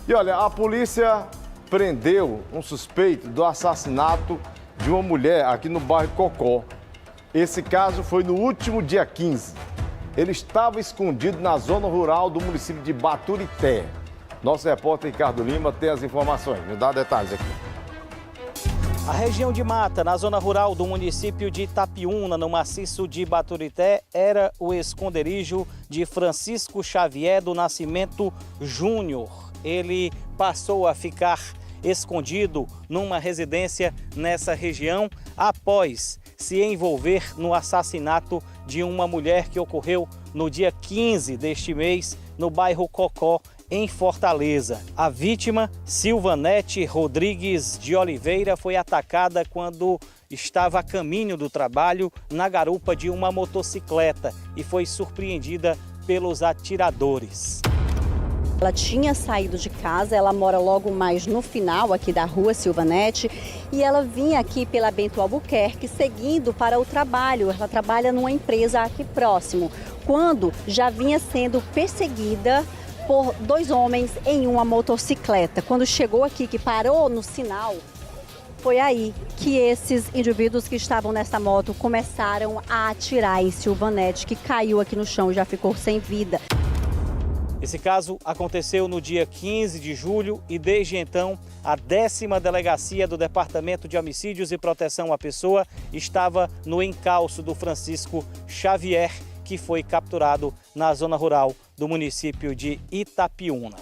E olha, a polícia prendeu um suspeito do assassinato de uma mulher aqui no bairro Cocó. Esse caso foi no último dia 15. Ele estava escondido na zona rural do município de Baturité. Nosso repórter Ricardo Lima tem as informações. Me dá detalhes aqui. A região de Mata, na zona rural do município de Itapiúna, no maciço de Baturité, era o esconderijo de Francisco Xavier do Nascimento Júnior. Ele passou a ficar escondido numa residência nessa região após se envolver no assassinato de uma mulher que ocorreu no dia 15 deste mês no bairro Cocó, em Fortaleza. A vítima, Silvanete Rodrigues de Oliveira, foi atacada quando estava a caminho do trabalho na garupa de uma motocicleta e foi surpreendida pelos atiradores. Ela tinha saído de casa, ela mora logo mais no final aqui da rua Silvanete e ela vinha aqui pela Bento Albuquerque seguindo para o trabalho. Ela trabalha numa empresa aqui próximo, quando já vinha sendo perseguida por dois homens em uma motocicleta. Quando chegou aqui, que parou no sinal, foi aí que esses indivíduos que estavam nessa moto começaram a atirar em Silvanete, que caiu aqui no chão e já ficou sem vida. Esse caso aconteceu no dia 15 de julho e desde então a 10ª Delegacia do Departamento de Homicídios e Proteção à Pessoa estava no encalço do Francisco Xavier, que foi capturado na zona rural do município de Itapiúna.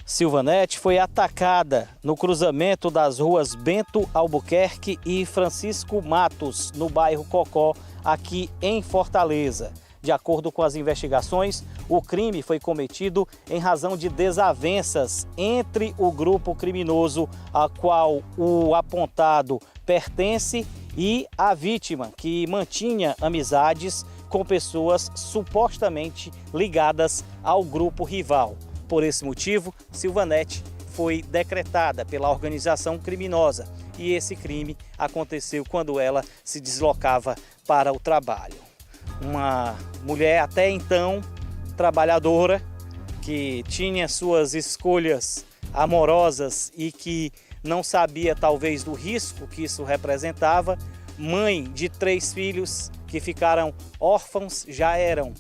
Silvanete foi atacada no cruzamento das ruas Bento Albuquerque e Francisco Matos, no bairro Cocó, aqui em Fortaleza. De acordo com as investigações, o crime foi cometido em razão de desavenças entre o grupo criminoso a qual o apontado pertence e a vítima, que mantinha amizades com pessoas supostamente ligadas ao grupo rival. Por esse motivo, Silvanete foi decretada pela organização criminosa e esse crime aconteceu quando ela se deslocava para o trabalho. Uma mulher até então trabalhadora, que tinha suas escolhas amorosas e que não sabia talvez do risco que isso representava, mãe de 3 filhos que ficaram órfãos, já eram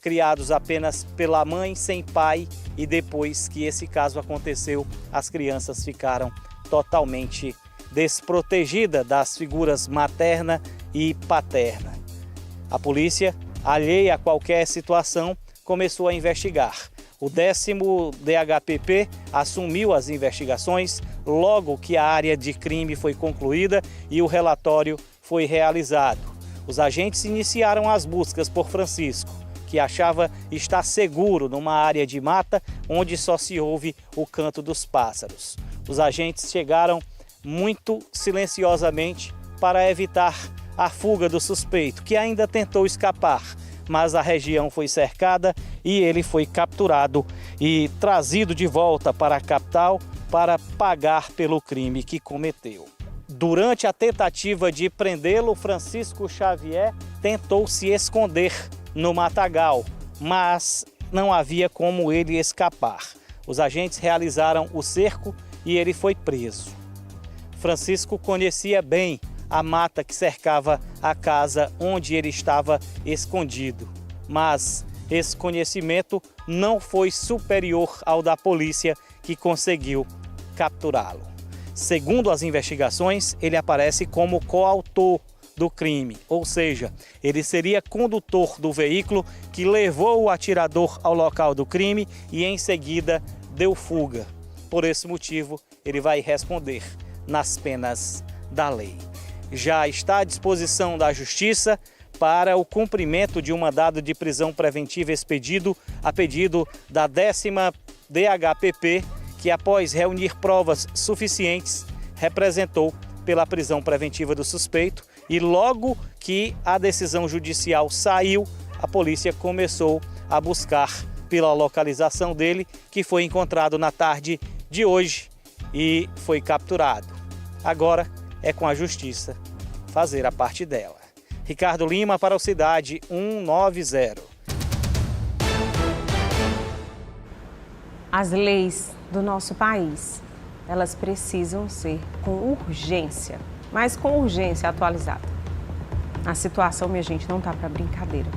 criados apenas pela mãe, sem pai, e depois que esse caso aconteceu, as crianças ficaram totalmente desprotegidas das figuras materna e paterna. A polícia, alheia a qualquer situação, começou a investigar. O 10º DHPP assumiu as investigações logo que a área de crime foi concluída e o relatório foi realizado. Os agentes iniciaram as buscas por Francisco, que achava estar seguro numa área de mata onde só se ouve o canto dos pássaros. Os agentes chegaram muito silenciosamente para evitar a fuga do suspeito, que ainda tentou escapar, mas a região foi cercada e ele foi capturado e trazido de volta para a capital para pagar pelo crime que cometeu. Durante a tentativa de prendê-lo, Francisco Xavier tentou se esconder no matagal, mas não havia como ele escapar. Os agentes realizaram o cerco e ele foi preso. Francisco conhecia bem a mata que cercava a casa onde ele estava escondido, mas esse conhecimento não foi superior ao da polícia, que conseguiu capturá-lo. Segundo as investigações, ele aparece como coautor do crime, ou seja, ele seria condutor do veículo que levou o atirador ao local do crime e em seguida deu fuga. Por esse motivo, ele vai responder nas penas da lei. Já está à disposição da Justiça para o cumprimento de um mandado de prisão preventiva expedido a pedido da 10ª DHPP, que após reunir provas suficientes, representou pela prisão preventiva do suspeito e logo que a decisão judicial saiu, a polícia começou a buscar pela localização dele, que foi encontrado na tarde de hoje e foi capturado. Agora é com a Justiça fazer a parte dela. Ricardo Lima para o Cidade 190. As leis do nosso país, elas precisam ser com urgência, mas com urgência atualizada. A situação, minha gente, não tá para brincadeira.